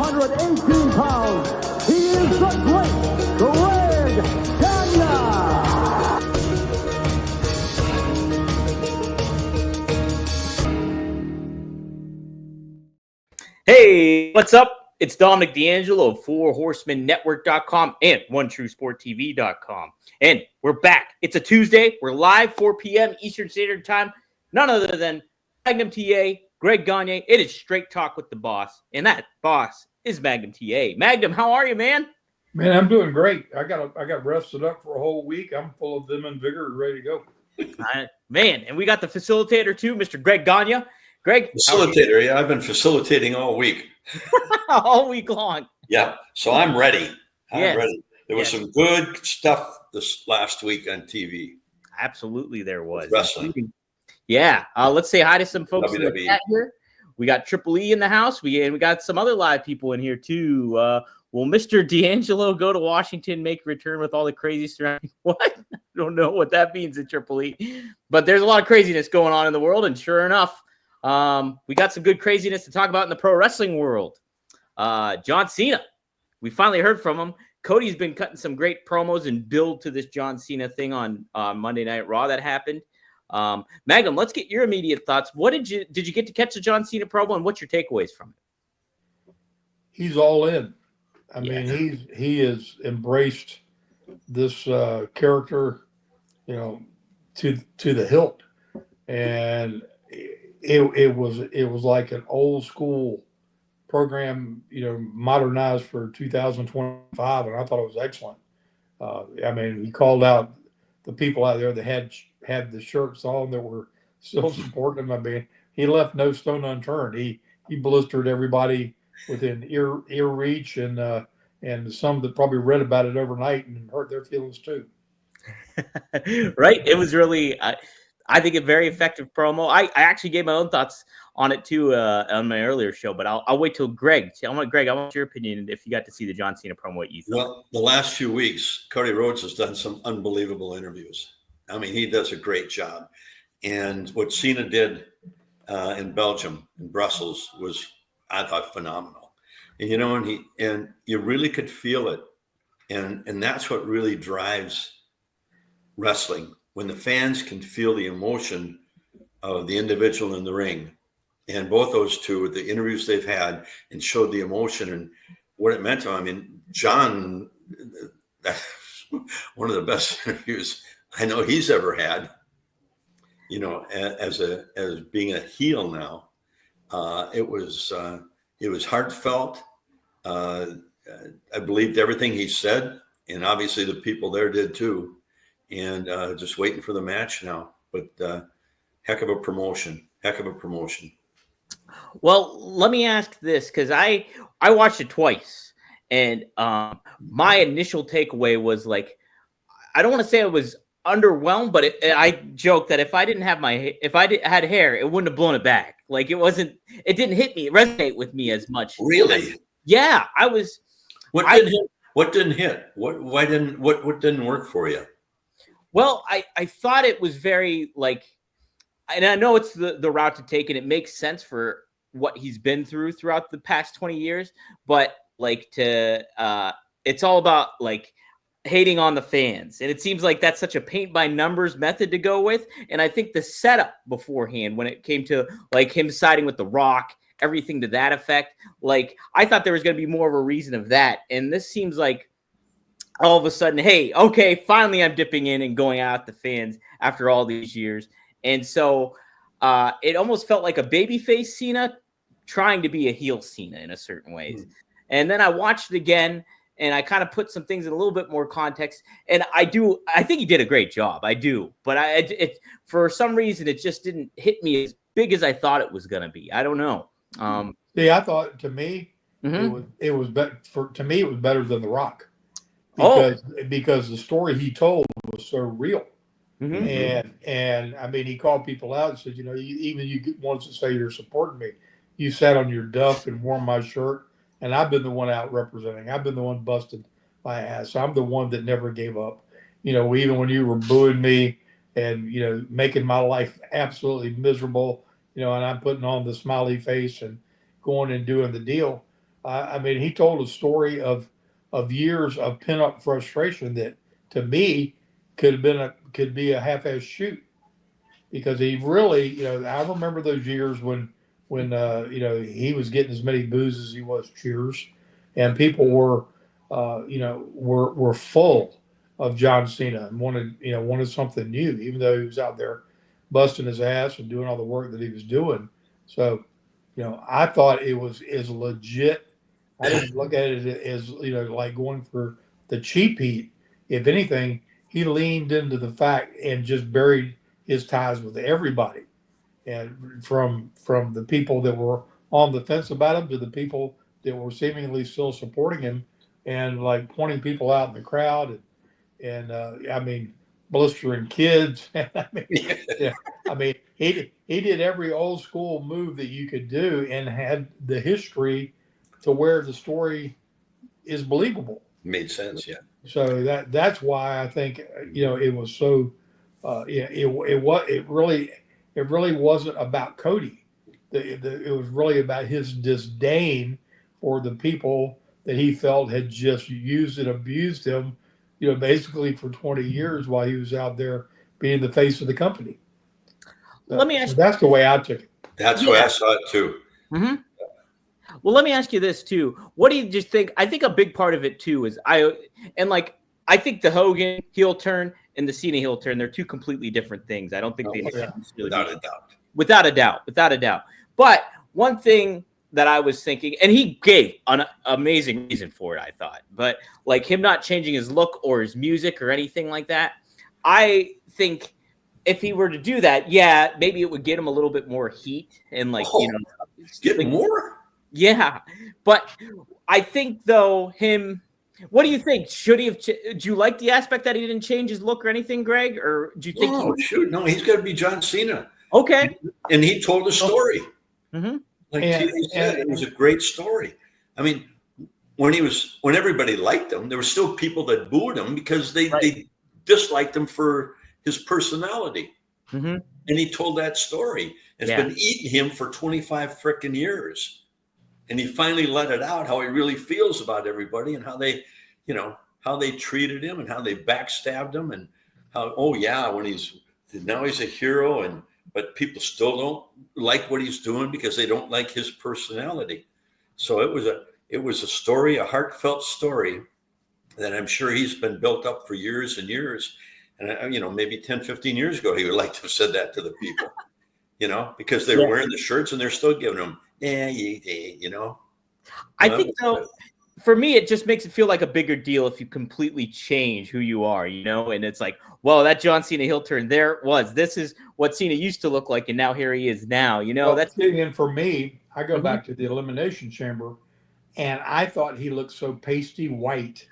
218 pounds, he is the great Greg Gagne. Hey, what's up? It's Dominic D'Angelo of 4HorsemenNetwork.com and OneTrueSportTV.com. And we're back. It's a Tuesday. We're live, 4 p.m. Eastern Standard Time. None other than Magnum TA Greg Gagne. It is straight talk with the boss. And that boss is Magnum TA. Magnum, how are you, man? Man, I'm doing great. I got rested up for a whole week. I'm full of vim and vigor, ready to go. Man, and we got the facilitator too, Mr. Greg Gagne. Greg, facilitator. Yeah, I've been facilitating all week. all week long. Yeah, so I'm ready. Yes. Ready. There was some good stuff this last week on TV. Absolutely, there was wrestling. Yeah, let's say hi to some folks WWE. in the chat here. We got Triple E in the house. We got some other live people in here too. Will Mr. D'Angelo go to Washington, make a return with all the crazy surrounding? What? I don't know what that means at Triple E, but there's a lot of craziness going on in the world, and sure enough. We got some good craziness to talk about in the pro wrestling world. John Cena, we finally heard from him. Cody's been cutting some great promos and build to this John Cena thing on Monday Night Raw that happened. Magnum, let's get your immediate thoughts. What did you get to catch the John Cena promo, and what's your takeaways from it? He's all in. I mean, he has embraced this character, to the hilt, and it was like an old school program, modernized for 2025, and I thought it was excellent. I mean, he called out the people out there that had the shirts on that were still supporting him. I mean, he left no stone unturned. He blistered everybody within ear reach, and some that probably read about it overnight and hurt their feelings too. Right? It was really. I think a very effective promo. I actually gave my own thoughts on it too on my earlier show, but I'll wait till Greg. I want your opinion if you got to see the John Cena promo. What you thought? Well, the last few weeks, Cody Rhodes has done some unbelievable interviews. I mean, he does a great job. And what Cena did in Belgium, in Brussels, was, I thought, phenomenal. And and you really could feel it, and that's what really drives wrestling. When the fans can feel the emotion of the individual in the ring, and both those two, the interviews they've had, and showed the emotion and what it meant to him. I mean, John, that's one of the best interviews I know he's ever had. As being a heel now, it was heartfelt. I believed everything he said, and obviously the people there did too. And just waiting for the match now. But heck of a promotion. Well, let me ask this, because I watched it twice, and my initial takeaway was like, I don't want to say I was underwhelmed, but I joked that if I had hair, it wouldn't have blown it back. Like it didn't hit me, resonate with me as much. Really? Yeah, I was. What didn't hit? What didn't work for you? Well, I thought it was very and I know it's the route to take, and it makes sense for what he's been throughout the past 20 years, but it's all about hating on the fans. And it seems like that's such a paint by numbers method to go with. And I think the setup beforehand, when it came to him siding with The Rock, everything to that effect, I thought there was going to be more of a reason of that. And this seems like all of a sudden, hey, okay, finally I'm dipping in and going out the fans after all these years. And so it almost felt like a babyface Cena trying to be a heel Cena in a certain ways. And then I watched it again, and I kind of put some things in a little bit more context. And I think he did a great job. I do. But for some reason, it just didn't hit me as big as I thought it was going to be. I don't know. I thought, to me, it was better than The Rock. Because the story he told was so real. And I mean, he called people out and said, you wanted to say you're supporting me. You sat on your duff and wore my shirt, and I've been the one out representing. I've been the one busted my ass. I'm the one that never gave up. Even when you were booing me and, making my life absolutely miserable, and I'm putting on the smiley face and going and doing the deal. I mean, he told a story of years of pent up frustration that, to me, could be a half-ass shoot, because he really, I remember those years when he was getting as many boos as he was cheers, and people were were full of John Cena and wanted something new, even though he was out there busting his ass and doing all the work that he was doing. So, I thought it was as legit. I didn't look at it as like going for the cheap heat. If anything, he leaned into the fact and just buried his ties with everybody, and from the people that were on the fence about him to the people that were seemingly still supporting him, and like pointing people out in the crowd, and I mean, blistering kids. I mean, yeah, I mean, he did every old school move that you could do, and had the history to where the story is believable. Made sense, yeah. So that's why I think it was so. It really wasn't about Cody. It was really about his disdain for the people that he felt had just used and abused him, basically for 20 years while he was out there being the face of the company. Let me ask. That's the way I took it. That's the way I saw it too. Mm-hmm. Well, let me ask you this too. What do you just think? I think a big part of it too is I think the Hogan heel turn and the Cena heel turn, they're two completely different things. I don't think without a doubt. Without a doubt. But one thing that I was thinking, and he gave an amazing reason for it, I thought, but like him not changing his look or his music or anything like that, I think if he were to do that, yeah, maybe it would get him a little bit more heat and get more. Yeah, but I think though what do you think? Should he have? Do you like the aspect that he didn't change his look or anything, Greg? Or do you think? No, he's got to be John Cena. Okay, and he told a story. Mm-hmm. Like he said, it was a great story. I mean, when everybody liked him, there were still people that booed him because they disliked him for his personality. Mm-hmm. And he told that story. It's been eating him for 25 frickin' years. And he finally let it out how he really feels about everybody, and how they, how they treated him and how they backstabbed him, and how, now he's a hero, but people still don't like what he's doing because they don't like his personality. So it was a story, a heartfelt story that I'm sure he's been built up for years and years. And, maybe 10, 15 years ago, he would like to have said that to the people, because they were wearing the shirts and they're still giving them, I think so. For me, it just makes it feel like a bigger deal if you completely change who you are, and it's like, well, that John Cena heel turn, this is what Cena used to look like, and now here he is now, that's. And for me, I go back to the Elimination Chamber, and I thought he looked so pasty white.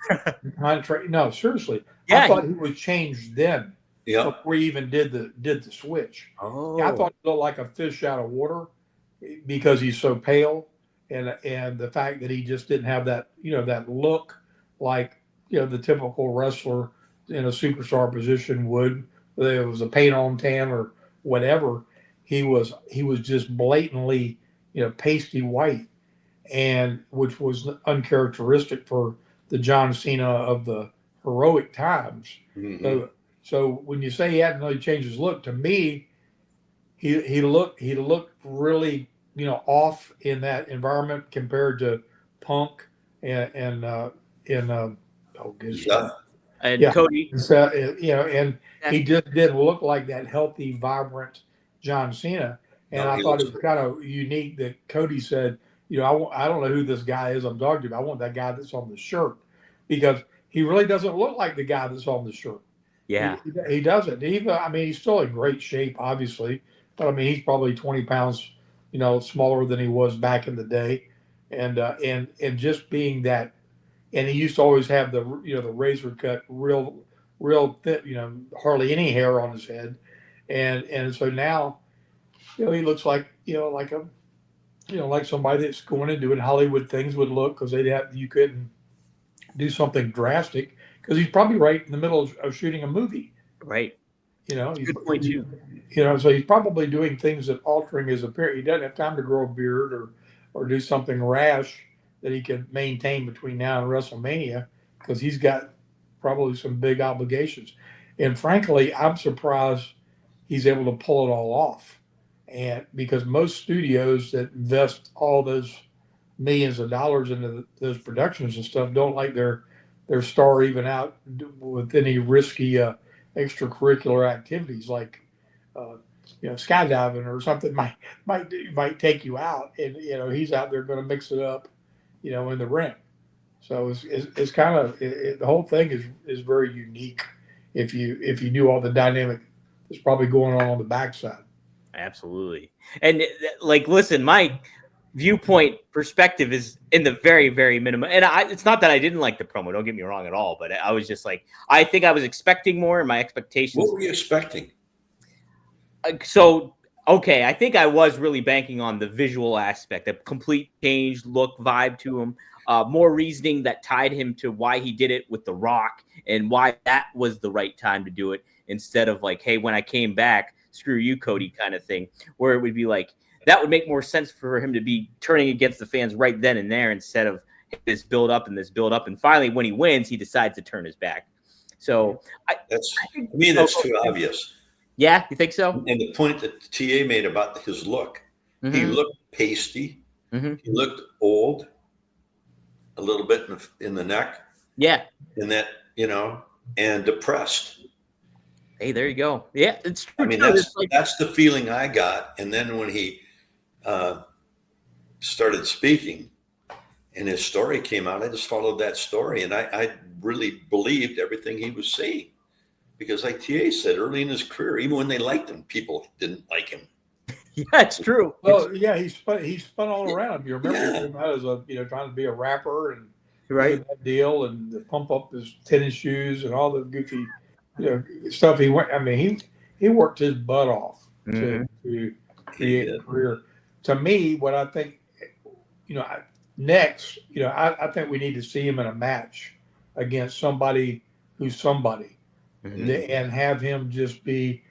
No, seriously. I thought he was changed then. Yeah. Before he even did the switch. Oh. I thought he looked like a fish out of water because he's so pale, and the fact that he just didn't have that that look like the typical wrestler in a superstar position would. Whether it was a paint on tan or whatever, he was just blatantly pasty white, and which was uncharacteristic for the John Cena of the heroic times. Mm-hmm. So when you say he hadn't really changed his look, to me, he looked really off in that environment compared to Punk and Cody. So, and he just didn't look like that healthy, vibrant John Cena. And I thought it was kind of unique that Cody said, I don't know who this guy is I'm talking to. I want that guy that's on the shirt, because he really doesn't look like the guy that's on the shirt. Yeah, he doesn't. He's still in great shape, obviously, but he's probably 20 pounds, smaller than he was back in the day, and just being that. And he used to always have the the razor cut, real thin, hardly any hair on his head, and so now, he looks like like somebody that's going and doing Hollywood things would look, because you couldn't do something drastic, because he's probably right in the middle of shooting a movie. Right. Good point too. So he's probably doing things that altering his appearance. He doesn't have time to grow a beard or do something rash that he can maintain between now and WrestleMania, because he's got probably some big obligations. And frankly, I'm surprised he's able to pull it all off. And because most studios that invest all those millions of dollars into those productions and stuff don't like their star even out with any risky extracurricular activities like skydiving or something might take you out, and he's out there going to mix it up in the ring. So it's kind of the whole thing is very unique if you knew all the dynamic that's probably going on the backside. Absolutely. And like, listen, my viewpoint perspective is in the very, very minimum. And it's not that I didn't like the promo, don't get me wrong at all, but I was just like, I think I was expecting more, and my expectations. What were you expecting? So, okay, I think I was really banking on the visual aspect, a complete change, look, vibe to him, more reasoning that tied him to why he did it with The Rock and why that was the right time to do it, instead of like, hey, when I came back, screw you, Cody, kind of thing, where it would be like, that would make more sense for him to be turning against the fans right then and there, instead of this build up. And finally, when he wins, he decides to turn his back. So that's too obvious. Yeah, you think so? And the point that TA made about his look, he looked pasty. He looked old, a little bit in the neck. Yeah. And that, and depressed. Hey, there you go. Yeah, it's true. I mean, that's the feeling I got. And then when he started speaking and his story came out, I just followed that story, and I really believed everything he was saying. Because like TA said, early in his career, even when they liked him, people didn't like him. Yeah, it's true. Well, yeah, he spun all around. You remember him as trying to be a rapper and that deal, and to pump up his tennis shoes and all the goofy stuff he went. I mean, he worked his butt off to create a career. To me, what I think, next, I think we need to see him in a match against somebody who's somebody. And have him just be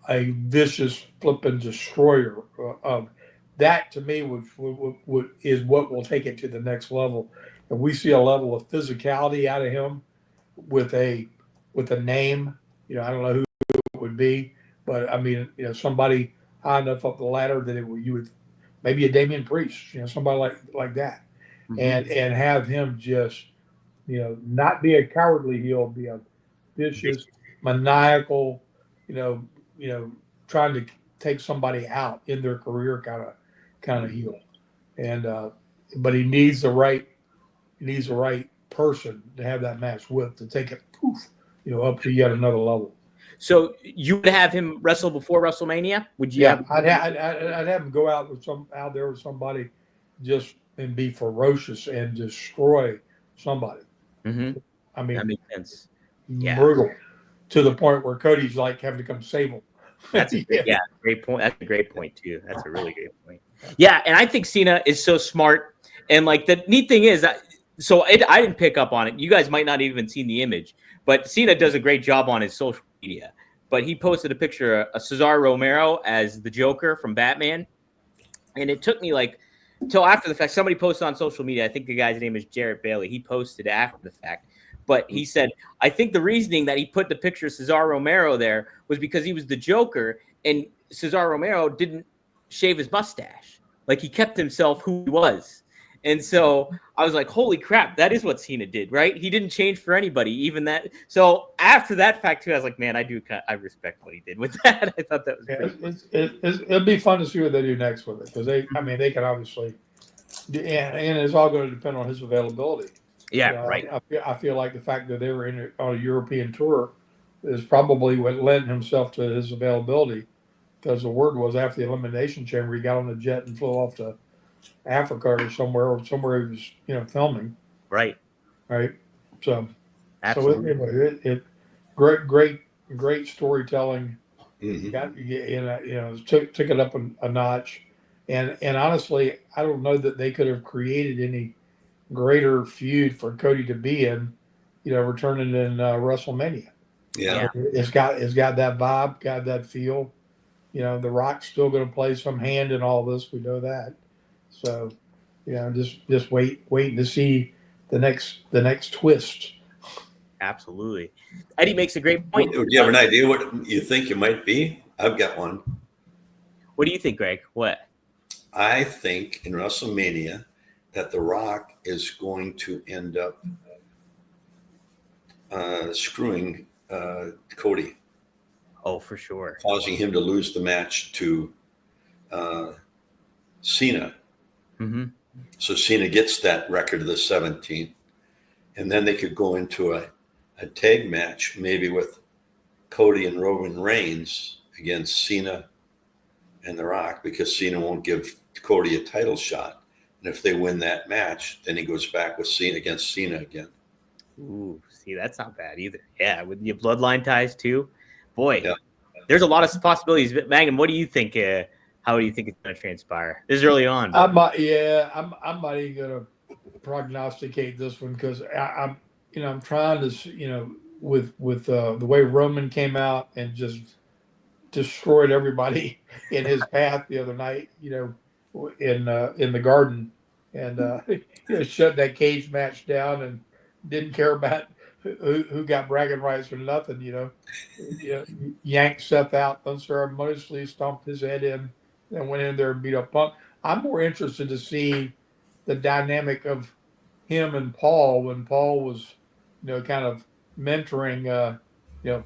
a vicious flipping destroyer of that. To me, is what will take it to the next level. And we see a level of physicality out of him with a name. I don't know who it would be, but I mean, somebody high enough up the ladder that you would maybe a Damian Priest, somebody like that, and have him just not be a cowardly heel, be a vicious, maniacal, trying to take somebody out in their career kind of heel. And but he needs the right person to have that match with, to take it up to yet another level. So you would have him wrestle before WrestleMania? Would you? Yeah, I'd have him go out there with somebody, just and be ferocious and destroy somebody. I mean, that makes sense. Yeah. Brutal, to the point where Cody's like having to come save him. That's great point. That's a great point too. That's a really great point. Yeah, and I think Cena is so smart. And like, the neat thing is that, I didn't pick up on it. You guys might not have even seen the image, but Cena does a great job on his social media. But he posted a picture of Cesar Romero as the Joker from Batman, and it took me like till after the fact. Somebody posted on social media. I think the guy's name is Jarrett Bailey. He posted after the fact. But he said, I think the reasoning that he put the picture of Cesar Romero there was because he was the Joker, and Cesar Romero didn't shave his mustache. Like, he kept himself who he was. And so I was like, holy crap, that is what Cena did, right? He didn't change for anybody, even that. So after that fact, too, I was like, man, I respect what he did with that. I thought that was great. It'll be fun to see what they do next with it, because they can obviously, and it's all going to depend on his availability. Yeah, right. I feel like the fact that they were on a European tour is probably what lent himself to his availability, because the word was after the Elimination Chamber, he got on the jet and flew off to Africa or somewhere he was, filming. Right. So, absolutely. It great storytelling. Took it up a notch, and honestly, I don't know that they could have created any greater feud for Cody to be in, returning in WrestleMania. Yeah. It's got that vibe, got that feel. The Rock's still going to play some hand in all this. We know that. So, just waiting to see the next twist. Absolutely. Eddie makes a great point. Do you have an idea what you think it might be? I've got one. What do you think, Greg? What? I think in WrestleMania that The Rock is going to end up screwing Cody. Oh, for sure. Causing him to lose the match to Cena. Mm-hmm. So Cena gets that record of the 17th. And then they could go into a tag match, maybe with Cody and Roman Reigns against Cena and The Rock, because Cena won't give Cody a title shot. And if they win that match, then he goes back with Cena against Cena again. Ooh, see, that's not bad either. Yeah, with your bloodline ties too. Boy, Yeah. There's a lot of possibilities. But Magnum, what do you think? How do you think it's going to transpire? This is early on. I'm not even going to prognosticate this one because I'm trying to, with the way Roman came out and just destroyed everybody in his path the other night, in the garden, and shut that cage match down and didn't care about who got bragging rights or nothing. Yanked Seth out unceremoniously, stomped his head in, and went in there and beat up Punk. I'm more interested to see the dynamic of him and Paul when Paul was, kind of mentoring,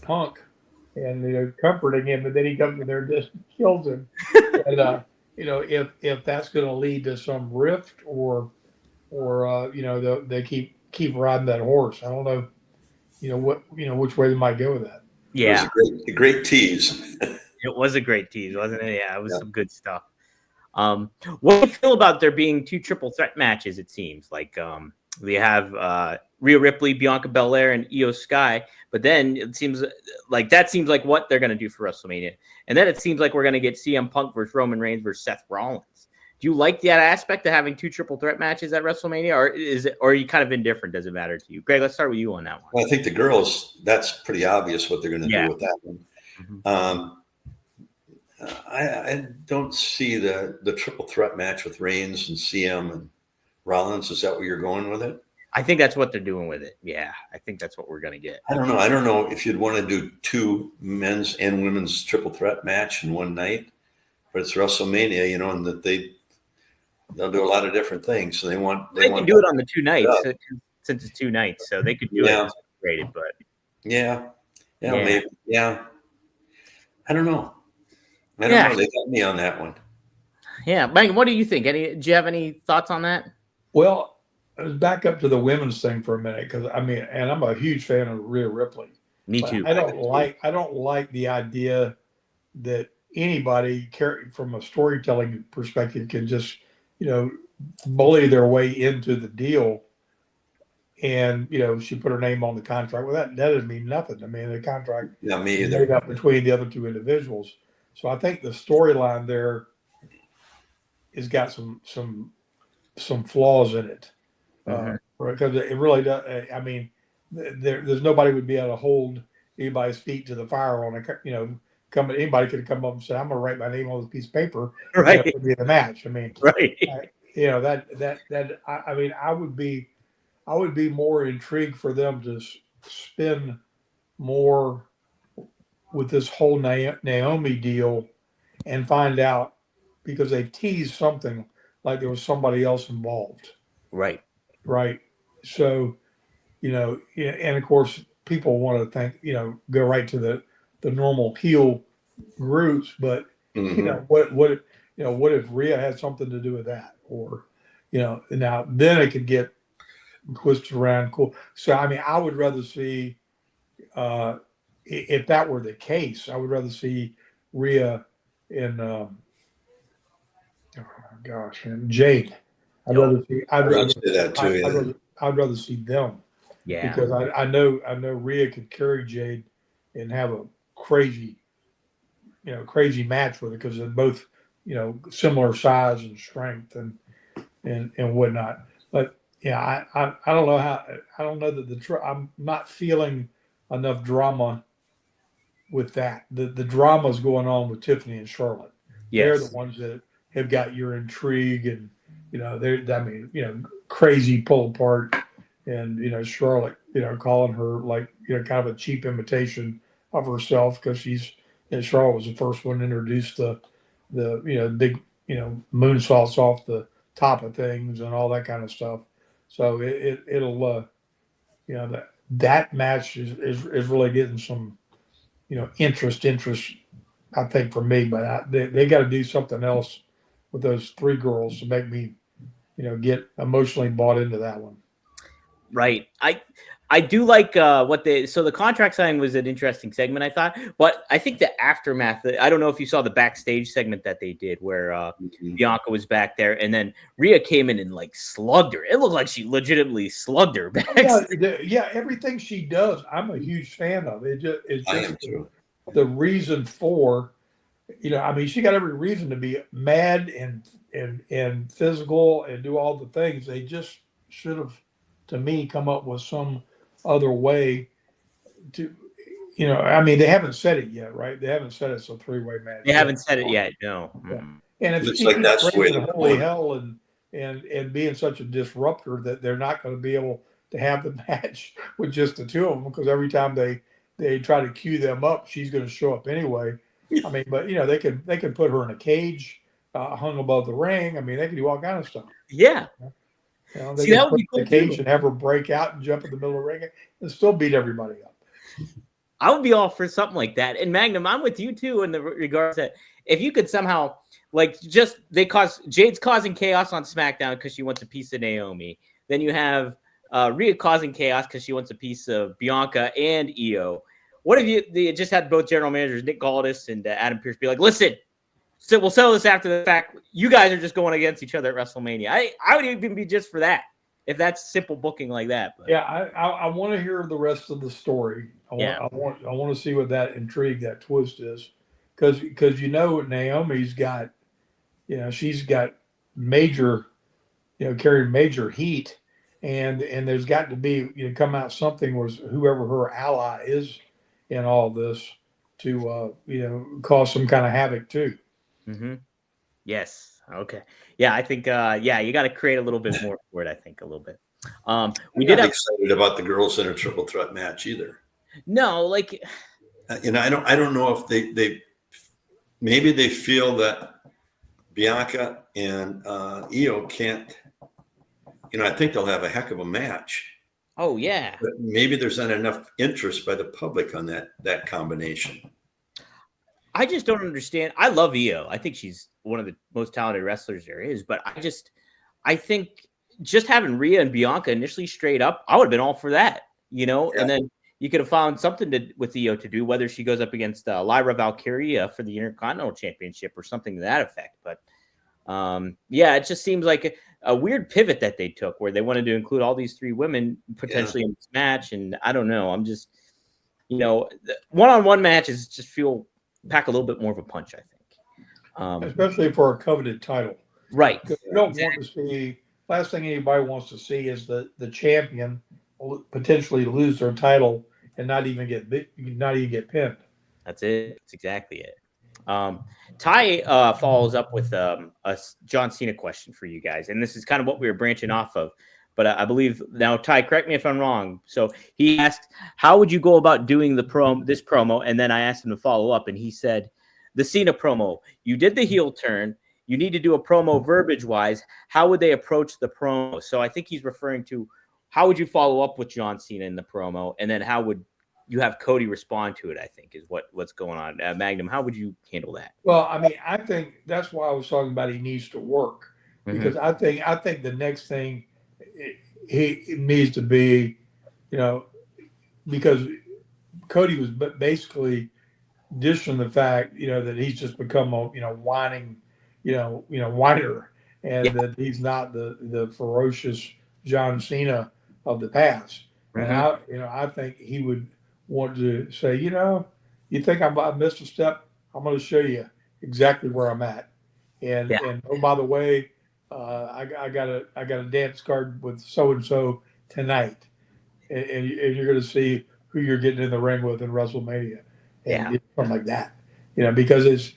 Punk and comforting him, and then he comes in there and just kills him. And if that's going to lead to some rift or they keep riding that horse. I don't know, which way they might go with that. Yeah, it was a great tease. It was a great tease, wasn't it? Yeah, it was some good stuff. What do you feel about there being 2 triple threat matches? It seems like we have Rhea Ripley, Bianca Belair, and Io Sky, but then it seems like what they're going to do for WrestleMania, and then it seems like we're going to get CM Punk versus Roman Reigns versus Seth Rollins. Do you like that aspect of having 2 triple threat matches at WrestleMania, or are you kind of indifferent? Does it matter to you, Greg? Let's start with you on that one. Well, I think the girls, that's pretty obvious what they're going to do with that one. Mm-hmm. I don't see the triple threat match with Reigns and CM and Rollins. Is that where you're going with it? I think that's what they're doing with it. Yeah, I think that's what we're going to get. I don't know. I don't know if you'd want to do 2 men's and women's triple threat match in one night, but it's WrestleMania, and that they'll do a lot of different things. So they can do it on the 2 nights since it's 2 nights, so they could do it rated. But maybe, I don't know. I don't know. They got me on that one. Yeah, Bang. What do you think? Do you have any thoughts on that? Well, let's back up to the women's thing for a minute because and I'm a huge fan of Rhea Ripley. Me too. I don't like the idea that anybody from a storytelling perspective can just bully their way into the deal. And she put her name on the contract. Well, that doesn't mean nothing. I mean, the contract is made up between the other 2 individuals. So I think the storyline there has got some flaws in it, because it really does. I mean, there's nobody would be able to hold anybody's feet to the fire on anybody could come up and say, "I'm going to write my name on this piece of paper." Right. It would be the match. I mean, right. I would be more intrigued for them to spin more with this whole Naomi deal and find out, because they teased something like there was somebody else involved. Right. So, and of course people want to think, go right to the normal heel groups, but what if Rhea had something to do with that, or, now then it could get twisted around. Cool. So, I would rather see, if that were the case, I would rather see Rhea and and Jade. I'd rather see them. Yeah. Because I know Rhea could carry Jade and have a crazy match with her, because they're both, similar size and strength and whatnot. But yeah, I don't know I don't know that I'm not feeling enough drama with that. The drama's going on with Tiffany and Charlotte. Yes. They're the ones that have got your intrigue and I mean, crazy pull apart, and Charlotte, calling her like kind of a cheap imitation of herself because Charlotte was the first one to introduce the big moonsaults off the top of things and all that kind of stuff. So it'll that match is really getting some interest. I think for me, but they got to do something else with those three girls to make me get emotionally bought into that one. Right. I do like the contract signing was an interesting segment, I thought, but I think the aftermath, I don't know if you saw the backstage segment that they did where Bianca was back there and then Rhea came in and like slugged her. It looked like she legitimately slugged her back. Yeah, everything she does, I'm a huge fan of. It's I just am too. the reason for, I mean, she got every reason to be mad and physical and do all the things. They just should have, to me, come up with some other way to, I mean, they haven't said it yet, right? They haven't said it's a three-way match. They haven't said it yet, no. Yeah. And if Looks she like keeps that's the way raising they're holy going. hell and being such a disruptor that they're not going to be able to have the match with just the two of them, because every time they try to cue them up, she's going to show up anyway. I mean, but they could put her in a cage hung above the ring. I mean, they could do all kind of stuff. Yeah. They See, could that would put be cool in the cage too. and have her break out and jump in the middle of the ring and still beat everybody up. I would be all for something like that. And Magnum, I'm with you too in the regards that if you could somehow Jade's causing chaos on SmackDown because she wants a piece of Naomi. Then you have Rhea causing chaos because she wants a piece of Bianca and Io. What if they just had both general managers, Nick Galdis and Adam Pearce, be like, listen, so we'll settle this after the fact. You guys are just going against each other at WrestleMania. I would even be just for that, if that's simple booking like that. But. Yeah, I want to hear the rest of the story. I want to see what that intrigue, that twist is, because Naomi's got, she's got major, carrying major heat, and there's got to be come out something where whoever her ally is in all this to cause some kind of havoc too. Mm-hmm. Yes. Okay. Yeah, I think. You got to create a little bit more for it. I think a little bit. We did have excited about the girls in a triple threat match either. No, like, I don't know if they maybe they feel that Bianca and Io can't. I think they'll have a heck of a match. Oh yeah. But maybe there's not enough interest by the public on that combination. I just don't understand. I love Io. I think she's one of the most talented wrestlers there is. But I think just having Rhea and Bianca initially straight up, I would have been all for that, Yeah. And then you could have found something with Io to do, whether she goes up against Lyra Valkyria for the Intercontinental Championship or something to that effect. But it just seems like a weird pivot that they took where they wanted to include all these three women potentially in this match. And I don't know. I'm just, one-on-one matches just pack a little bit more of a punch, I think. Especially for a coveted title. Right. You don't want to see, last thing anybody wants to see is the champion potentially lose their title and not even get pinned. That's it. That's exactly it. Ty follows up with a John Cena question for you guys, and this is kind of what we were branching off of. But I believe now, Ty, correct me if I'm wrong. So he asked, "How would you go about doing this promo?" And then I asked him to follow up, and he said, "The Cena promo. You did the heel turn. You need to do a promo verbiage-wise. How would they approach the promo?" So I think he's referring to how would you follow up with John Cena in the promo, and then how would you have Cody respond to it, I think, is what's going on. Magnum, how would you handle that? Well, I mean, I think that's why I was talking about he needs to work, because I think the next thing he needs to be, because Cody was basically dishing the fact, that he's just become a, whining, whiner, and that he's not the ferocious John Cena of the past. And I think he would want to say, you think I missed a step? I'm going to show you exactly where I'm at. And oh, by the way, I got a dance card with so and so tonight, and you're going to see who you're getting in the ring with in WrestleMania, and something like that. Because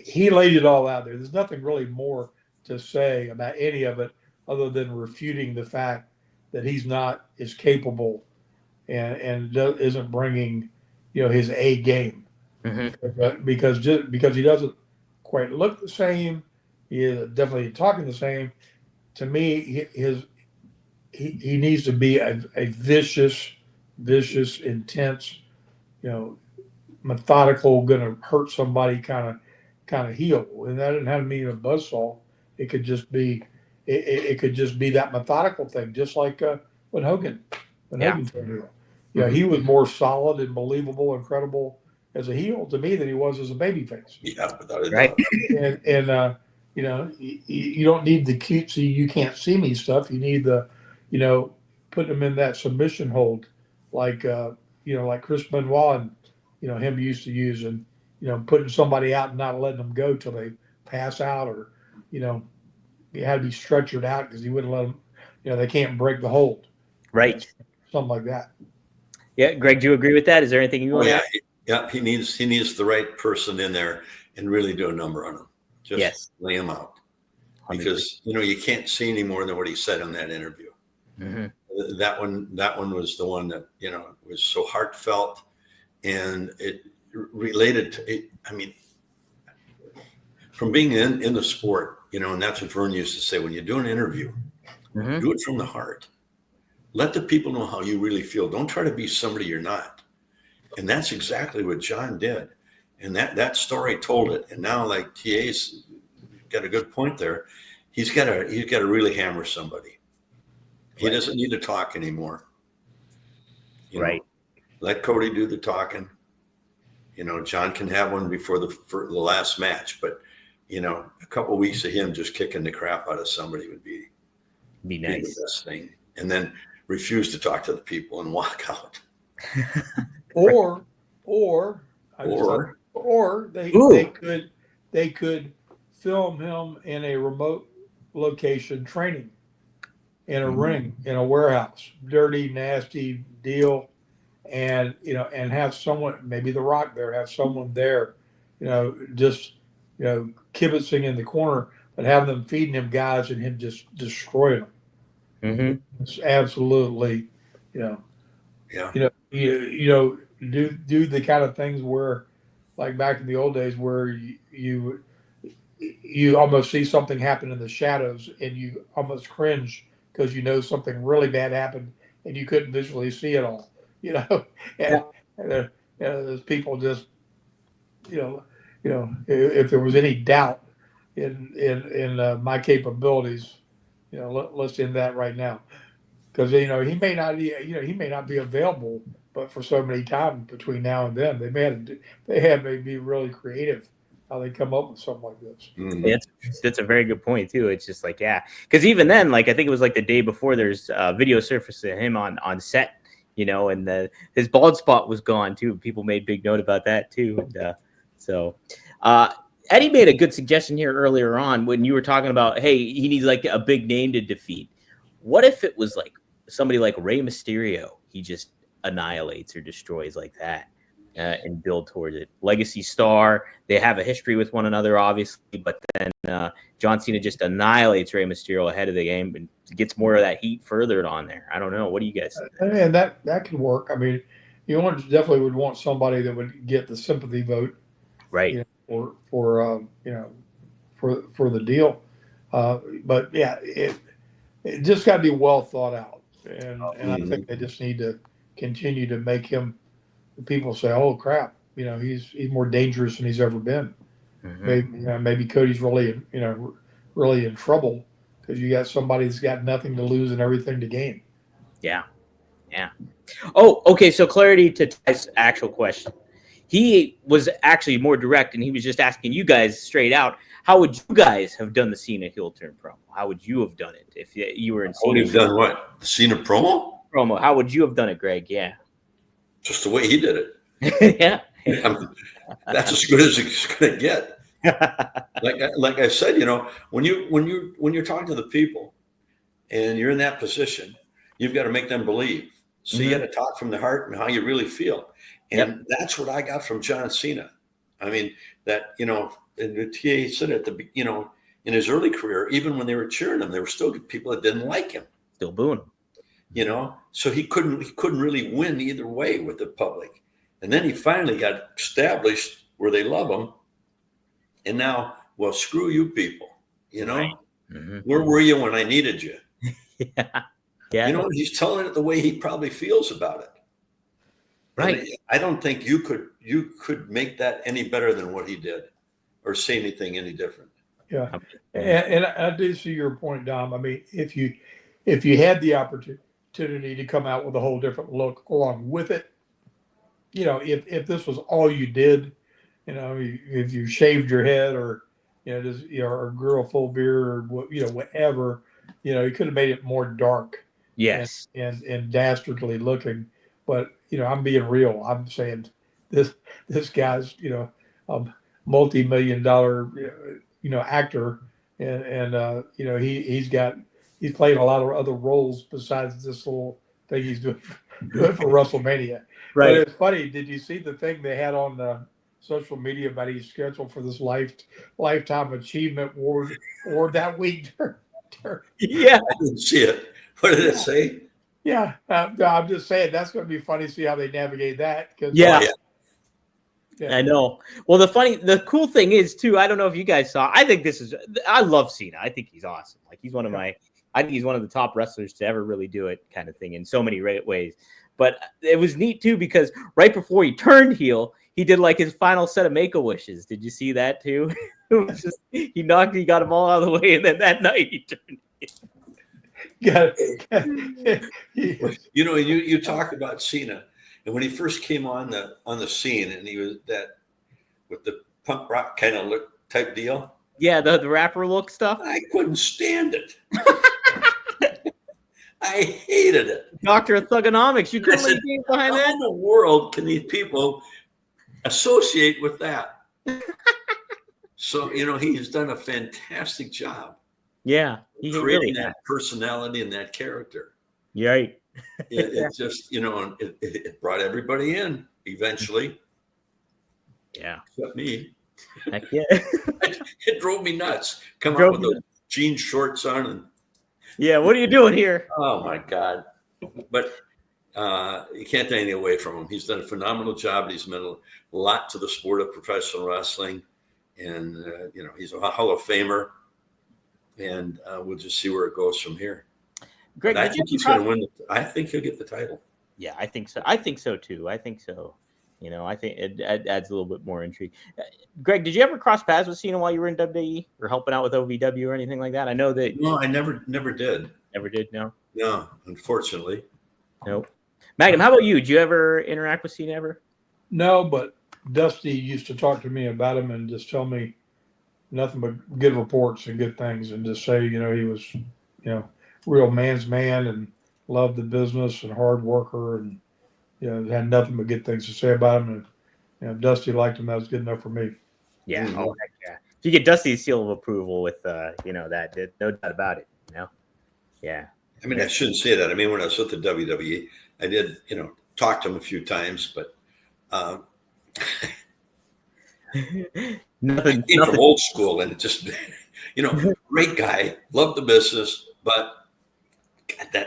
he laid it all out there. There's nothing really more to say about any of it other than refuting the fact that he's not as capable and isn't bringing, his A game. Because he doesn't quite look the same. He is definitely talking the same. To me, he needs to be a vicious, intense, methodical, going to hurt somebody kind of heel. And that doesn't have to mean a buzzsaw. It could just be it could just be that methodical thing, just like when Hogan tried to do it. He was more solid and believable and credible as a heel to me than he was as a babyface. Yeah, without a doubt. And you don't need the cutesy "you can't see me" stuff. You need the, putting them in that submission hold, like like Chris Benoit and him used to use, and putting somebody out and not letting them go till they pass out, or he had to be stretchered out because he wouldn't let them. They can't break the hold. Right. Something like that. Yeah, Greg, do you agree with that? Is there anything you want to add? Yeah, he needs the right person in there and really do a number on him. Just lay him out. 100%. Because you can't see any more than what he said in that interview. Mm-hmm. That one was the one that was so heartfelt, and it related to it. I mean, from being in the sport, and that's what Vern used to say: when you do an interview, do it from the heart. Let the people know how you really feel. Don't try to be somebody you're not. And that's exactly what John did. And that story told it. And now, like TA's got a good point there. He's got to really hammer somebody. He doesn't need to talk anymore. Right. Let Cody do the talking. John can have one for the last match, but a couple of weeks of him just kicking the crap out of somebody would be nice. The best thing. And then refuse to talk to the people and walk out. or they could film him in a remote location training in a ring, in a warehouse, dirty, nasty deal. And, and have someone, maybe The Rock there, have someone there, just, kibitzing in the corner, but have them feeding him guys and him just destroying them. Mm-hmm. It's absolutely, do the kind of things where, like back in the old days, where you almost see something happen in the shadows and you almost cringe because something really bad happened and you couldn't visually see it all, and there's people just, if there was any doubt in my capabilities. Let's end that right now, because he may not be available, but for so many times between now and then, they have to be really creative how they come up with something like this. Mm-hmm. Yeah, that's a very good point too. It's just like because even then, like I think it was like the day before, there's video surface of him on set, and his bald spot was gone too. People made big note about that too, and Eddie made a good suggestion here earlier on when you were talking about, hey, he needs like a big name to defeat. What if it was like somebody like Rey Mysterio? He just annihilates or destroys like that and build towards it. Legacy star. They have a history with one another, obviously, but then John Cena just annihilates Rey Mysterio ahead of the game and gets more of that heat furthered on there. I don't know. What do you guys think? And that could work. I mean, definitely would want somebody that would get the sympathy vote. Right. For the deal, but yeah, it just got to be well thought out, and I think they just need to continue to make him. People say, "Oh crap, he's more dangerous than he's ever been." Mm-hmm. Maybe Cody's really in trouble because you got somebody that's got nothing to lose and everything to gain. Yeah. Oh, okay. So clarity to Ty's actual question. He was actually more direct, and he was just asking you guys straight out, how would you guys have done the Cena heel turn promo? How would you have done it if you were in Cena? Would have done what? The Cena promo? How would you have done it, Greg? Yeah. Just the way he did it. Yeah. I mean, that's as good as it's going to get. Like I said, when you're talking to the people and you're in that position, you've got to make them believe. So you got to talk from the heart and how you really feel. And that's what I got from John Cena. I mean, that, and the TA said at the, in his early career, even when they were cheering him, there were still people that didn't like him. Still booing him. You know, so he couldn't really win either way with the public. And then he finally got established where they love him. And now, well, screw you people. You know, Right. Mm-hmm. Where were you when I needed you? Yeah. Yeah. You know, he's telling it the way he probably feels about it. Right. And I don't think you could make that any better than what he did, or say anything any different. Yeah, and I do see your point, Dom. I mean, if you had the opportunity to come out with a whole different look along with it, you know, if this was all you did, you know, if you shaved your head, or just or grew a full beard, or whatever, you could have made it more dark. Yes. And dastardly looking. But I'm being real. I'm saying this guy's a multi-million-dollar actor, and he's playing a lot of other roles besides this little thing he's doing for WrestleMania. Right. But it's funny. Did you see the thing they had on social media about he's scheduled for this lifetime achievement award that week? Yeah. I didn't see it. What did it say? Yeah, I'm just saying that's going to be funny to see how they navigate that. Yeah. Yeah. I know. Well, the cool thing is too, I don't know if you guys saw, I love Cena. I think he's awesome. Like he's I think he's one of the top wrestlers to ever really do it, kind of thing, in so many ways. But it was neat too, because right before he turned heel, he did like his final set of Make-A-Wishes. Did you see that too? It was just, he got them all out of the way, and then that night he turned heel. You talk about Cena, and when he first came on the scene, and he was that with the punk rock kind of look type deal. Yeah, the rapper look stuff. I couldn't stand it. I hated it. Doctor of Thugonomics. You couldn't leave behind that. How in the world can these people associate with that? So he's done a fantastic job. Yeah, creating that personality and that character. You're right. It just, it brought everybody in eventually. Yeah. Except me. Heck yeah. It drove me nuts. Come out with those jean shorts on. And yeah, what are you doing here? Oh, my God. But you can't take anything away from him. He's done a phenomenal job. He's meant a lot to the sport of professional wrestling. And, he's a Hall of Famer. And we'll just see where it goes from here. Greg, I think he's going to win. I think he'll get the title. Yeah, I think so. I think so too. I think so. I think it adds a little bit more intrigue. Greg, did you ever cross paths with Cena while you were in WWE or helping out with OVW or anything like that? I know that. No, I never did. Never did. No. No, unfortunately. Nope. Magnum, how about you? Did you ever interact with Cena ever? No, but Dusty used to talk to me about him and just tell me nothing but good reports and good things, and just say, he was, real man's man and loved the business and hard worker, and, had nothing but good things to say about him. And, if Dusty liked him, that was good enough for me. Yeah. Mm-hmm. Oh, heck yeah. If you get Dusty's seal of approval with, that, no doubt about it, Yeah. I mean, I shouldn't say that. I mean, when I was with the WWE, I did, talk to him a few times, but nothing from old school, and it just, great guy, loved the business, but God,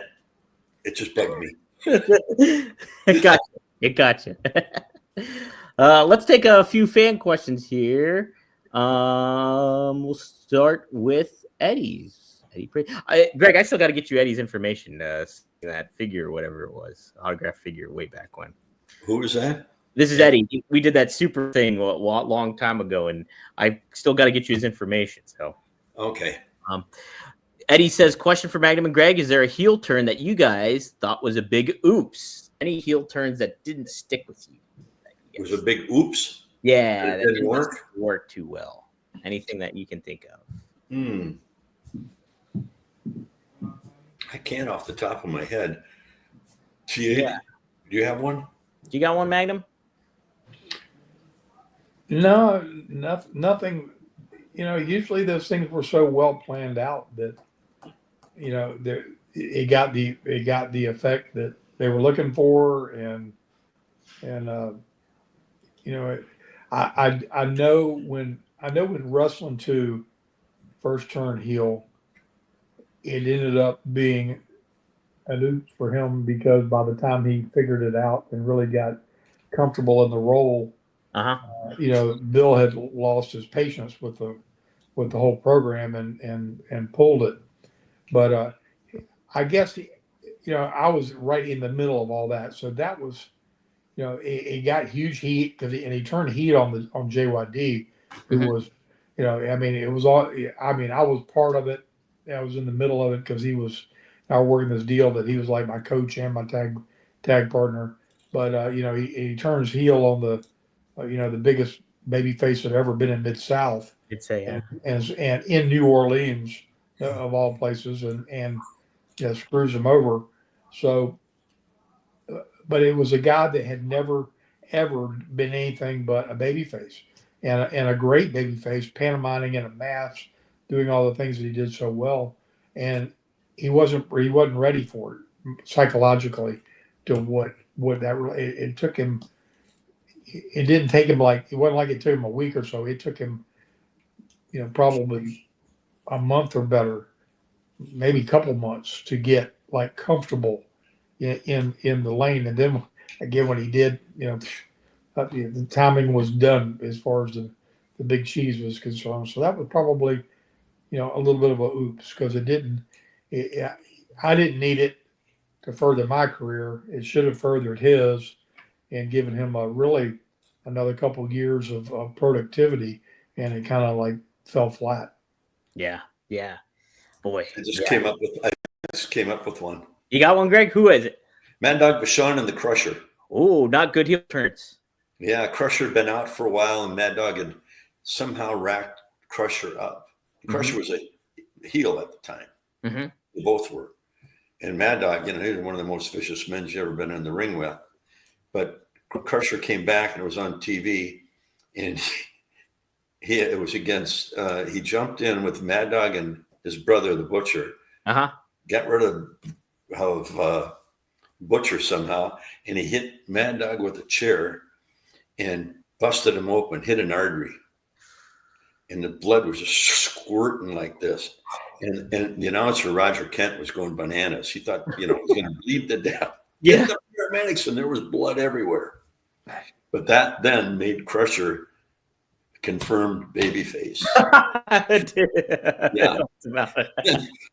it just bugged me. It got you. Let's take a few fan questions here. We'll start with Eddie's. Greg, I still got to get you Eddie's information. That figure, or whatever it was, autograph figure way back when. Who was that? This is Eddie. We did that super thing a long time ago, and I still got to get you his information. So, okay. Eddie says, question for Magnum and Greg. Is there a heel turn that you guys thought was a big oops? Any heel turns that didn't stick with you? It was a big oops? Yeah. That didn't work too well. Anything that you can think of? I can't off the top of my head. Do you have one? You got one, Magnum? No, nothing. Usually those things were so well planned out that, it got the effect that they were looking for, and I know when Wrestling 2 first turned heel, it ended up being an oops for him because by the time he figured it out and really got comfortable in the role, Bill had lost his patience with the whole program and pulled it. But I guess I was right in the middle of all that, so that was it got huge heat and he turned heat on JYD, who was it was all I was part of it. I was in the middle of it because he was working this deal that he was like my coach and my tag partner. But he turns heel on the the biggest baby face that ever been in Mid-South. I'd say, yeah. And in New Orleans, of all places, and screws him over. So, but it was a guy that had never, ever been anything but a baby face and a great baby face, pantomiming in a mask, doing all the things that he did so well. And he wasn't ready for it psychologically to what that really, it took him. It didn't take him it wasn't like it took him a week or so. It took him, probably a month or better, maybe a couple months to get comfortable in the lane. And then again, when he did, the timing was done as far as the big cheese was concerned. So that was probably, a little bit of a oops because I didn't need it to further my career. It should have furthered his and given him really another couple of years of productivity, and it kind of fell flat. Yeah. Boy. I just came up with one. You got one, Greg? Who is it? Mad Dog Vachon and the Crusher. Oh, not good heel turns. Yeah, Crusher had been out for a while, and Mad Dog had somehow racked Crusher up. Crusher was a heel at the time. Mm-hmm. They both were. And Mad Dog, he was one of the most vicious men you've ever been in the ring with. But Crusher came back and it was on TV, and it was against. He jumped in with Mad Dog and his brother, the Butcher. Got rid of Butcher somehow, and he hit Mad Dog with a chair and busted him open, hit an artery, and the blood was just squirting like this. And the announcer Roger Kent was going bananas. He thought he was going to bleed to death. Yeah, the paramedics, and there was blood everywhere. But that then made Crusher confirmed babyface. Yeah.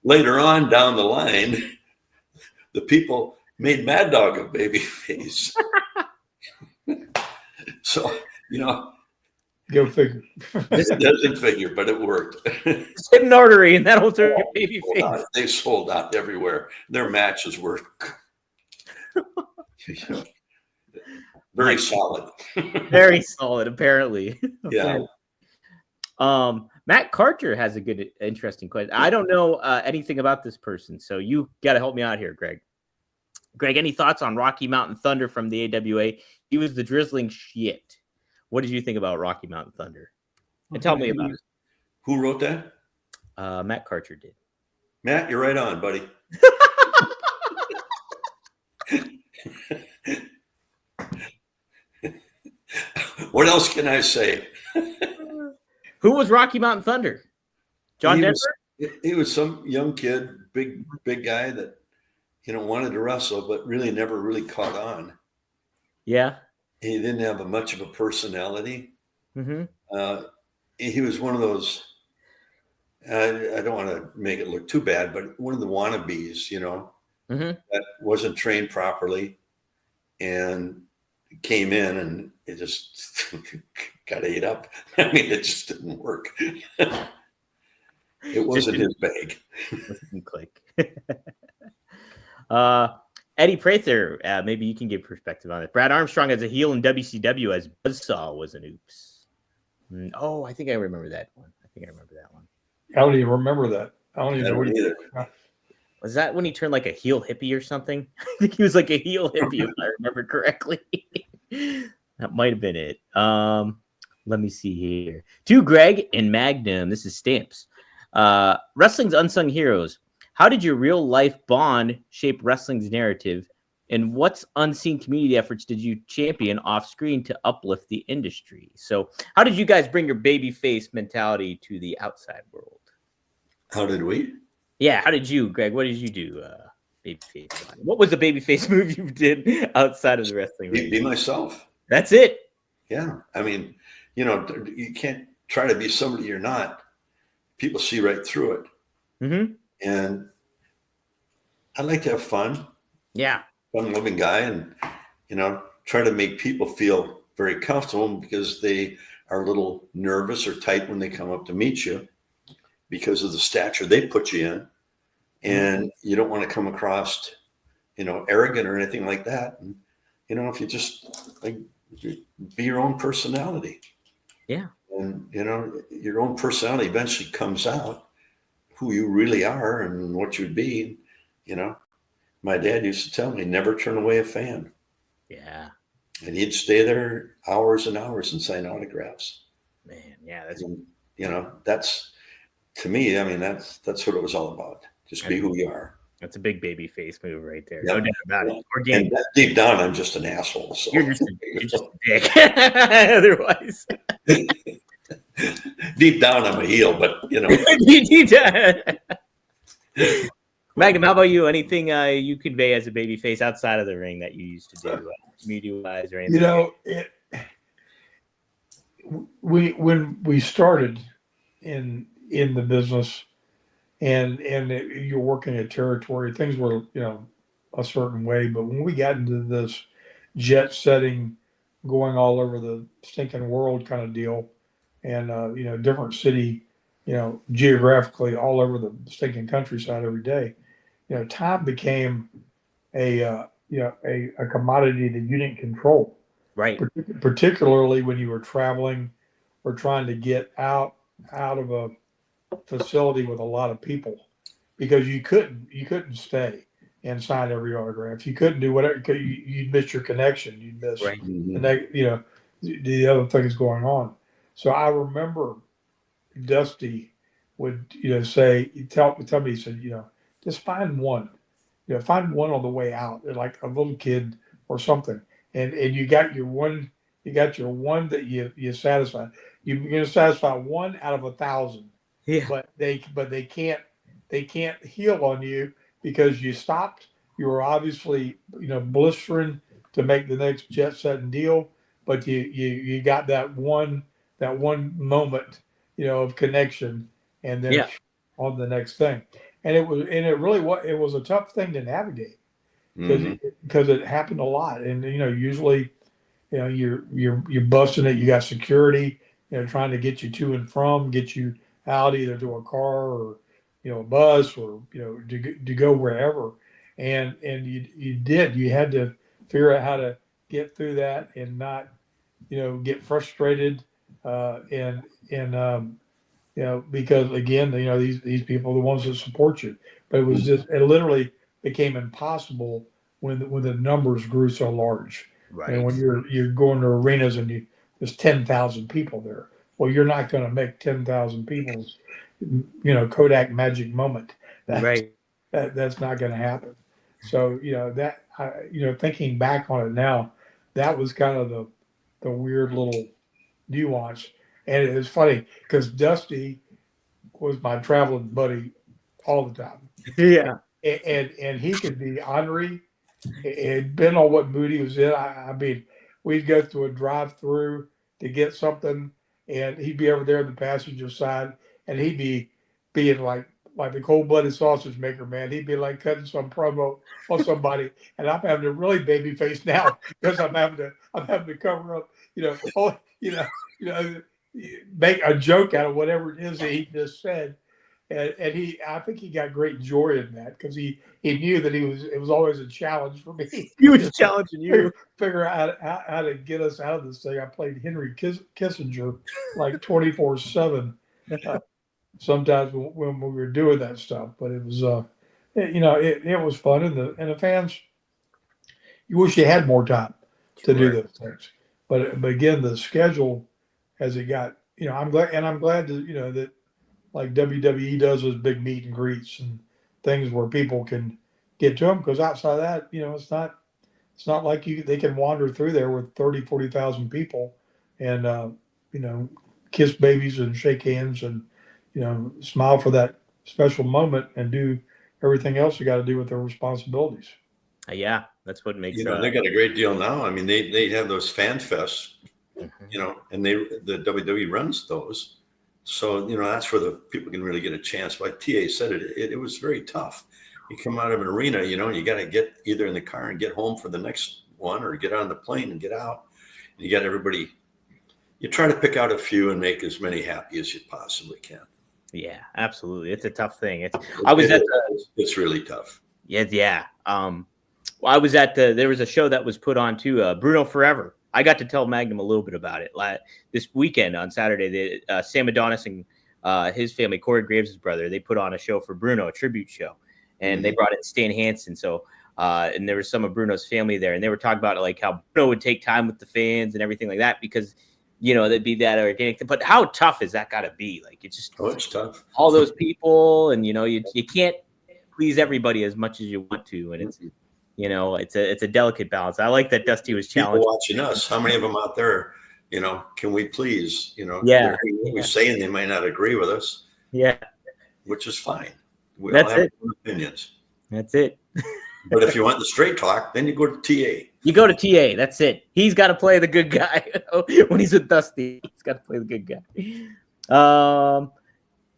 Later on down the line, the people made Mad Dog a babyface. So, go figure. It doesn't figure, but it worked. Hit an artery, and that'll turn your babyface. They sold out everywhere. Their matches were very solid. Very solid, apparently. Yeah. Matt Carter has a good, interesting question. I don't know anything about this person, so you got to help me out here, Greg. Greg, any thoughts on Rocky Mountain Thunder from the AWA? He was the drizzling shit. What did you think about Rocky Mountain Thunder? And tell me about it. Who wrote that? Matt Carter did. Matt, you're right on, buddy. What else can I say? Who was Rocky Mountain Thunder? John Denver? He was some young kid, big guy that wanted to wrestle, but really never really caught on. Yeah. He didn't have much of a personality. Mm-hmm. He was one of those. I don't want to make it look too bad, but one of the wannabes, mm-hmm. that wasn't trained properly, and came in and it just got ate up. It just didn't work. It wasn't his bag. Click. Eddie Prather, maybe you can give perspective on it. Brad Armstrong as a heel in WCW as Buzzsaw was an oops. Oh, I think I remember that one. I don't even remember that. I don't even either. Was that when he turned like a heel hippie or something? I think he was like a heel hippie, if I remember correctly. That might have been it. Let me see here. To Greg and Magnum, this is Stamps. Wrestling's unsung heroes. How did your real life bond shape wrestling's narrative? And what unseen community efforts did you champion off screen to uplift the industry? So how did you guys bring your baby face mentality to the outside world? How did we? Yeah, how did you, Greg? What did you do? Babyface. What was the babyface move you did outside of the wrestling ring? Be myself. That's it. Yeah. I mean, you can't try to be somebody you're not. People see right through it. Mm-hmm. And I like to have fun. Yeah. Fun-loving guy, and try to make people feel very comfortable because they are a little nervous or tight when they come up to meet you because of the stature they put you in, and you don't want to come across, arrogant or anything like that. And if you just be your own personality, yeah, and your own personality eventually comes out, who you really are and what you'd be, My dad used to tell me, never turn away a fan. Yeah. And he'd stay there hours and hours and sign autographs. Man, yeah, that's that's to me, I mean, that's what it was all about. Just be who you are. That's a big baby face move right there. Yep. No doubt about it. And deep down, I'm just an asshole. So you're just a dick. Otherwise. Deep down, I'm a heel, but Magnum, how about you? Anything you convey as a baby face outside of the ring that you used to do, community-wise or anything? When we started in the business, and you're working a territory, things were a certain way. But when we got into this jet setting, going all over the stinking world kind of deal, and different city, geographically all over the stinking countryside every day, time became a commodity that you didn't control. Right. Particularly when you were traveling or trying to get out of a facility with a lot of people, because you couldn't stay and sign every autograph. You couldn't do whatever. You'd miss your connection. You'd miss the other things going on. So I remember Dusty would say, tell me, he said, just find one, find one on the way out, like a little kid or something, and you got your one that you satisfy. You're going to satisfy one out of 1,000. Yeah. But they can't heal on you because you stopped. You were obviously blistering to make the next jet setting deal, but you got that one moment of connection, and then on the next thing. And it was a tough thing to navigate because it happened a lot. And usually you're busting it. You got security trying to get you to and from, get you out either to a car or a bus or to go wherever, and you had to figure out how to get through that and not get frustrated because again these people are the ones that support you, but it literally became impossible when the numbers grew so large. Right. And when you're going to arenas and there's 10,000 people there. Well, you're not going to make 10,000 people's, Kodak magic moment. That's not going to happen. So, thinking back on it now, that was kind of the weird little nuance. And it was funny because Dusty was my traveling buddy all the time. Yeah. And he could be ornery. It depending on what mood he was in. I mean, we'd go through a drive-through to get something, and he'd be over there on the passenger side, and he'd be being like the cold-blooded sausage maker, man. He'd be like cutting some promo on somebody, and I'm having a really baby face now because I'm having to cover up, make a joke out of whatever it is that he just said. And I think he got great joy in that because he knew that it was always a challenge for me. He was challenging you. Figure out how to get us out of this thing. I played Henry Kissinger like 24/7 sometimes when we were doing that stuff. But it was, it was fun, and the fans. You wish you had more time to do those things, but again, the schedule as it got. I'm glad to that. Like WWE does those big meet and greets and things where people can get to them, because outside of that, it's not like they can wander through there with 40,000 people and kiss babies and shake hands and smile for that special moment and do everything else you got to do with their responsibilities. Yeah, that's what makes. They got a great deal now. I mean, they have those fan fests, and the WWE runs those. So, that's where the people can really get a chance. Like TA said, it was very tough. You come out of an arena, and you got to get either in the car and get home for the next one, or get on the plane and get out. And you got everybody. You try to pick out a few and make as many happy as you possibly can. Yeah, absolutely. It's a tough thing. It's really tough. Yeah. I was there was a show that was put on too, Bruno Forever. I got to tell Magnum a little bit about it this weekend on Saturday. Sam Adonis and his family, Corey Graves' brother, they put on a show for Bruno, a tribute show, and they brought in Stan Hansen. So, and there was some of Bruno's family there, and they were talking about like how Bruno would take time with the fans and everything like that because they'd be that organic. But how tough is that got to be? Like it's tough. All those people, and you can't please everybody as much as you want to, and it's a delicate balance. I like that Dusty was challenged. People watching us, how many of them out there, can we please, yeah, we're saying they might not agree with us. Yeah. Which is fine. We all have opinions. That's it. But if you want the straight talk, then you go to TA. You go to TA. That's it. He's got to play the good guy when he's with Dusty. He's got to play the good guy.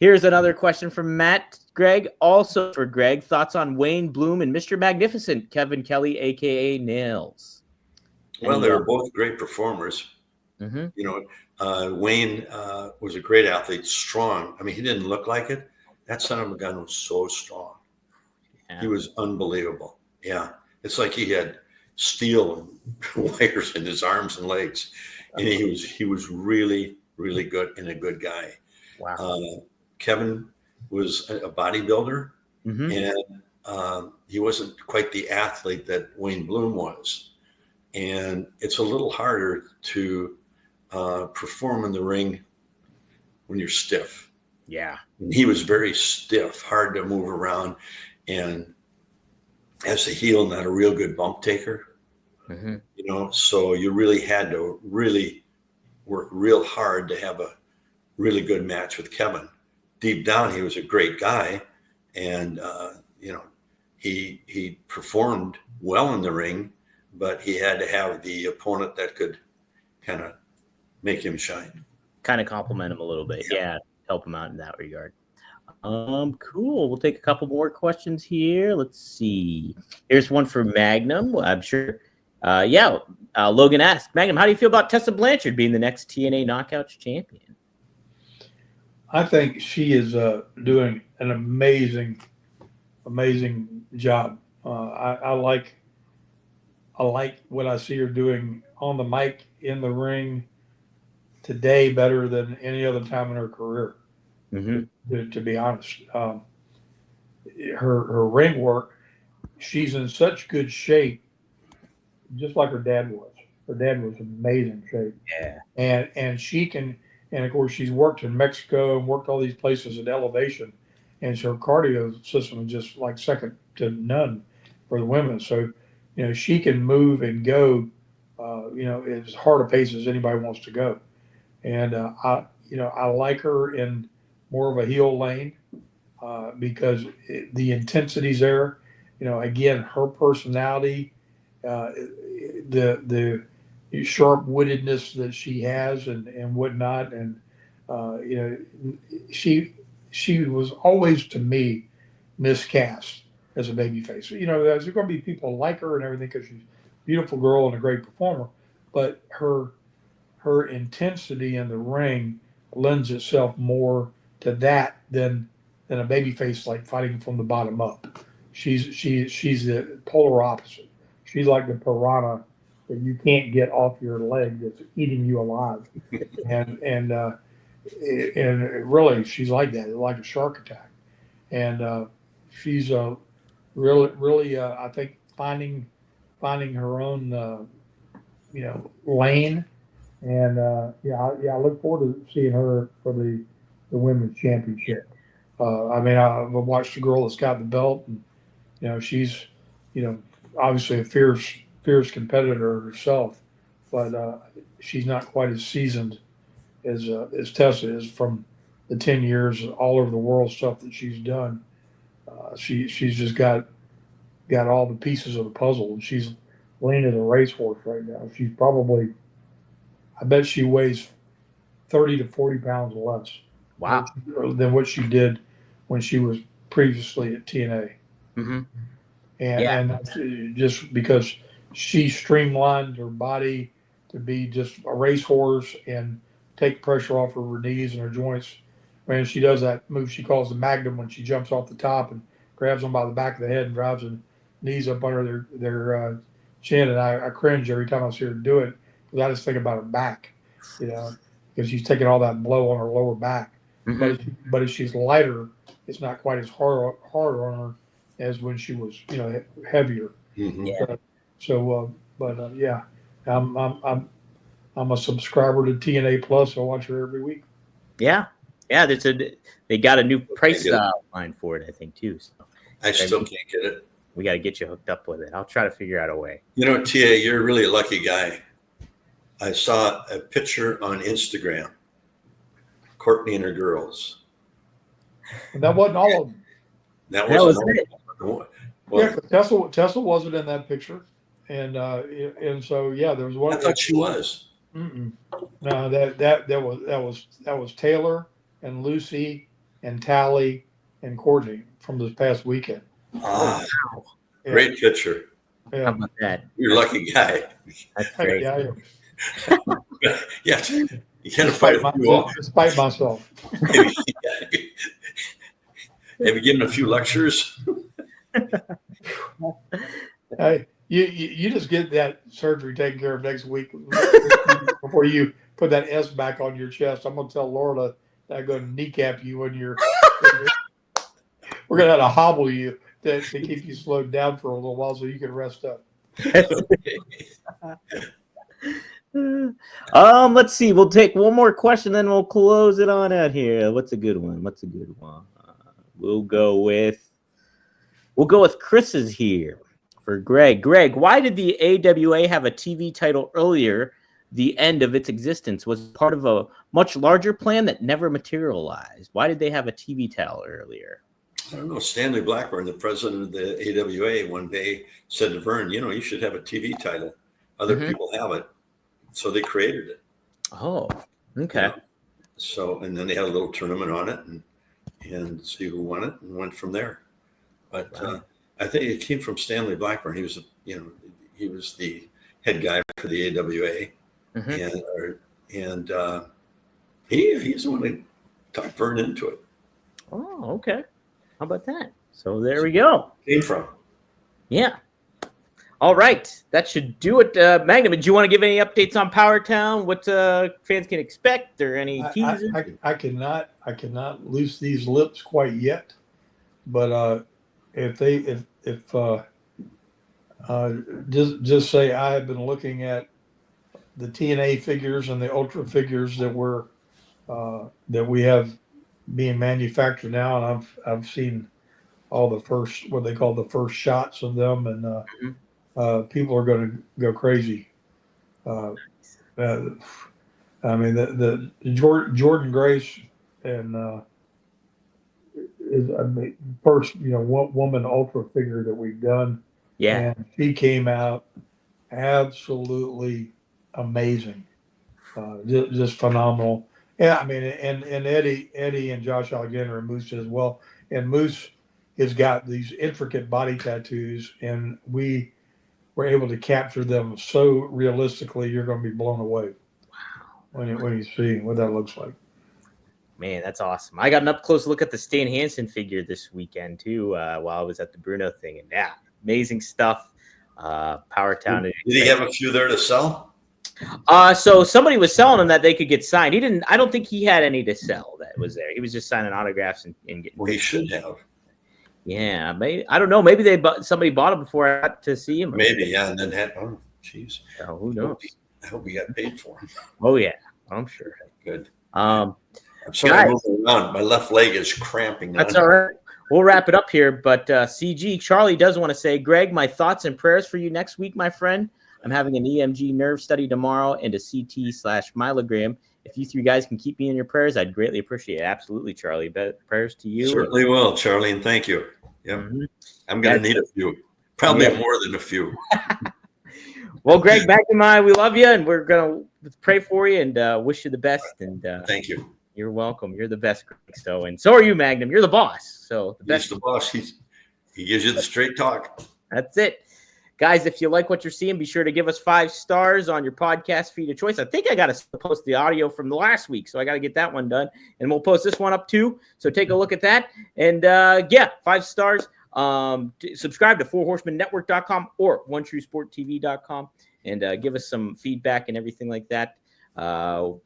Here's another question from Matt. Greg, also for Greg, thoughts on Wayne Bloom and Mr. Magnificent, Kevin Kelly, a.k.a. Nailz. Well, they were both great performers. Mm-hmm. Wayne was a great athlete, strong. I mean, he didn't look like it. That son of a gun was so strong. Yeah. He was unbelievable. Yeah. It's like he had steel and wires in his arms and legs. And he was really, really good and a good guy. Wow. Kevin was a bodybuilder, and he wasn't quite the athlete that Wayne Bloom was. And it's a little harder to perform in the ring when you're stiff. Yeah. And he was very stiff, hard to move around, and as a heel, not a real good bump taker. Mm-hmm. So you really had to really work real hard to have a really good match with Kevin. Deep down, he was a great guy, and he performed well in the ring, but he had to have the opponent that could kind of make him shine, kind of compliment him a little bit, yeah, help him out in that regard. Cool. We'll take a couple more questions here. Let's see. Here's one for Magnum. I'm sure. Logan asked, Magnum, how do you feel about Tessa Blanchard being the next TNA Knockouts champion? I think she is doing an amazing job. I like what I see her doing on the mic, in the ring today, better than any other time in her career. Mm-hmm. To be honest, her ring work, she's in such good shape, just like her dad was. Her dad was in amazing shape. Yeah, and she can. And, of course, she's worked in Mexico and worked all these places at elevation. And so her cardio system is just like second to none for the women. So, she can move and go, as hard a pace as anybody wants to go. And, I like her in more of a heel lane because the intensity's there. Again, her personality, the sharp-wittedness that she has and whatnot, and she was always, to me, miscast as a babyface. There's going to be people like her and everything because she's a beautiful girl and a great performer, but her intensity in the ring lends itself more to that than a babyface like fighting from the bottom up. She's the polar opposite. She's like the piranha that you can't get off your leg that's eating you alive. and really, she's like that, like a shark attack. And she's really, I think, finding her own, lane. And I look forward to seeing her for the women's championship. I've watched the girl that's got the belt, and she's, obviously a fierce competitor herself, but she's not quite as seasoned as Tessa is from the 10 years all over the world stuff that she's done. She's just got all the pieces of the puzzle, and she's lean as a racehorse right now. She's probably, I bet she weighs 30 to 40 pounds less. Wow. Than what she did when she was previously at TNA. Mm-hmm. And that's just because she streamlined her body to be just a racehorse and take pressure off her knees and her joints. When she does that move she calls the Magnum, when she jumps off the top and grabs them by the back of the head and drives the knees up under their chin, and I cringe every time I see her do it, because I just think about her back, because she's taking all that blow on her lower back. Mm-hmm. But if she's lighter, it's not quite as hard on her as when she was, heavier. Mm-hmm. Yeah. I'm a subscriber to TNA Plus. I watch her every week. Yeah. They got a new price line for it, I think, too. So I still can't get it. We got to get you hooked up with it. I'll try to figure out a way. TA, you're really a lucky guy. I saw a picture on Instagram. Courtney and her girls. And that wasn't all of them. That wasn't it. Well, Yeah, Tessa wasn't in that picture, and so there was one. I thought she was. Mm-mm. No, that was Taylor and Lucy and Tally and Courtney from this past weekend. Ah, great picture. Yeah. How about that? You're a lucky guy. That's great. Yeah. Yeah, you got to fight a few off. Despite myself. Have you given a few lectures? Hey, you just get that surgery taken care of next week before you put that S back on your chest. I'm going to tell Laura that I'm going to kneecap you when you're. We're going to have to hobble you to keep you slowed down for a little while so you can rest up. Let's see. We'll take one more question, then we'll close it on out here. What's a good one? We'll go with Chris's here for Greg. Greg, why did the AWA have a TV title earlier? The end of its existence was part of a much larger plan that never materialized. Why did they have a TV title earlier? I don't know. Stanley Blackburn, the president of the AWA, one day said to Vern, you should have a TV title. Other people have it. So they created it. Oh, okay. So, and then they had a little tournament on it and see who won it and went from there. But I think it came from Stanley Blackburn. He was, he was the head guy for the AWA, and he's the one that talked Vern into it. Oh, okay. How about that? So there we go. Came from. Yeah. All right. That should do it. Magnum, do you want to give any updates on Powertown? What fans can expect, or any teasers? I cannot loose these lips quite yet, but if just say I have been looking at the TNA figures and the Ultra figures that we have being manufactured now, and I've seen all the first, what they call the first shots of them, and people are going to go crazy. I mean, the Jordan Grace and is first woman Ultra figure that we've done. Yeah, and she came out absolutely amazing, just phenomenal. Yeah, I mean, and Eddie and Josh Alexander and Moose as well. And Moose has got these intricate body tattoos, and we were able to capture them so realistically. You're going to be blown away. Wow! When you see what that looks like. Man, that's awesome. I got an up close look at the Stan Hansen figure this weekend too, while I was at the Bruno thing, and yeah, amazing stuff. Powertown. Did he have a few there to sell? So somebody was selling them that they could get signed. He didn't. I don't think he had any to sell that was there. He was just signing autographs and getting. Well, he should have. Yeah, maybe, I don't know. Maybe somebody bought him before I got to see him. Maybe, yeah, and then jeez. Oh, who knows? I hope we got paid for him. Oh yeah, I'm sure. Good. I'm sorry, moving around. My left leg is cramping. That's all right. We'll wrap it up here. But CG Charlie does want to say, Greg, my thoughts and prayers for you next week, my friend. I'm having an EMG nerve study tomorrow and a CT/myelogram if you three guys can keep me in your prayers, I'd greatly appreciate it. Absolutely, Charlie. Prayers to you. Certainly will, Charlie, and thank you. Yep. Mhm. I'm going to need a few. Probably more than a few. Well, Greg, back in mind, we love you, and we're going to pray for you and wish you the best. And thank you. You're welcome. You're the best, Greg. So, and so are you, Magnum. You're the boss. So the best. He's the boss. He gives you the straight talk. That's it. Guys, if you like what you're seeing, be sure to give us 5 stars on your podcast feed of choice. I think I got to post the audio from the last week, so I got to get that one done. And we'll post this one up too. So take a look at that. And 5 stars. Subscribe to 4horsemanetwork.com or OneTrueSportTV.com and give us some feedback and everything like that.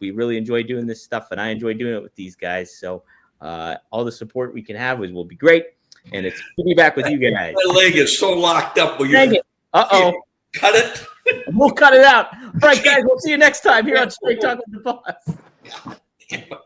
We really enjoy doing this stuff, and I enjoy doing it with these guys. So all the support we can have will be great. And it's good to be back with you guys. My leg is so locked up. Dang it. Uh-oh. Cut it. We'll cut it out. All right, guys, we'll see you next time here on Straight Talk with the Boss.